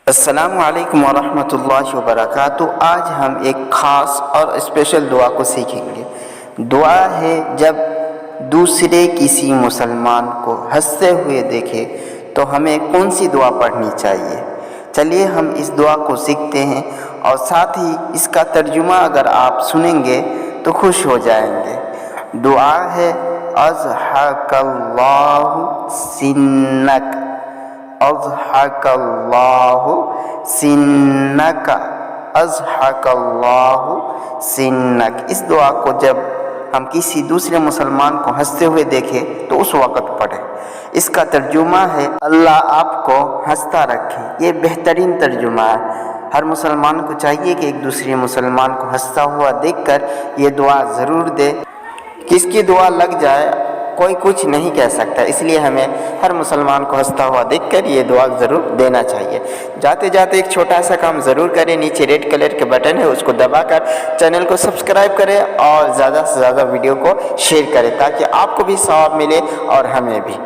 السلام علیکم ورحمۃ اللہ وبرکاتہ۔ آج ہم ایک خاص اور اسپیشل دعا کو سیکھیں گے۔ دعا ہے جب دوسرے کسی مسلمان کو ہنستے ہوئے دیکھے تو ہمیں کون سی دعا پڑھنی چاہیے۔ چلیے ہم اس دعا کو سیکھتے ہیں، اور ساتھ ہی اس کا ترجمہ اگر آپ سنیں گے تو خوش ہو جائیں گے۔ دعا ہے اضحک اللہ سنک، اضحک اللہ سنک، اضحک اللہ سنک۔ اس دعا کو جب ہم کسی دوسرے مسلمان کو ہنستے ہوئے دیکھیں تو اس وقت پڑھیں۔ اس کا ترجمہ ہے اللہ آپ کو ہنستا رکھے۔ یہ بہترین ترجمہ ہے۔ ہر مسلمان کو چاہیے کہ ایک دوسرے مسلمان کو ہنستا ہوا دیکھ کر یہ دعا ضرور دے۔ کس کی دعا لگ جائے کوئی کچھ نہیں کہہ سکتا، اس لیے ہمیں ہر مسلمان کو ہنستا ہوا دیکھ کر یہ دعا ضرور دینا چاہیے۔ جاتے جاتے ایک چھوٹا سا کام ضرور کریں، نیچے ریڈ کلر کے بٹن ہے اس کو دبا کر چینل کو سبسکرائب کریں اور زیادہ سے زیادہ ویڈیو کو شیئر کریں تاکہ آپ کو بھی ثواب ملے اور ہمیں بھی۔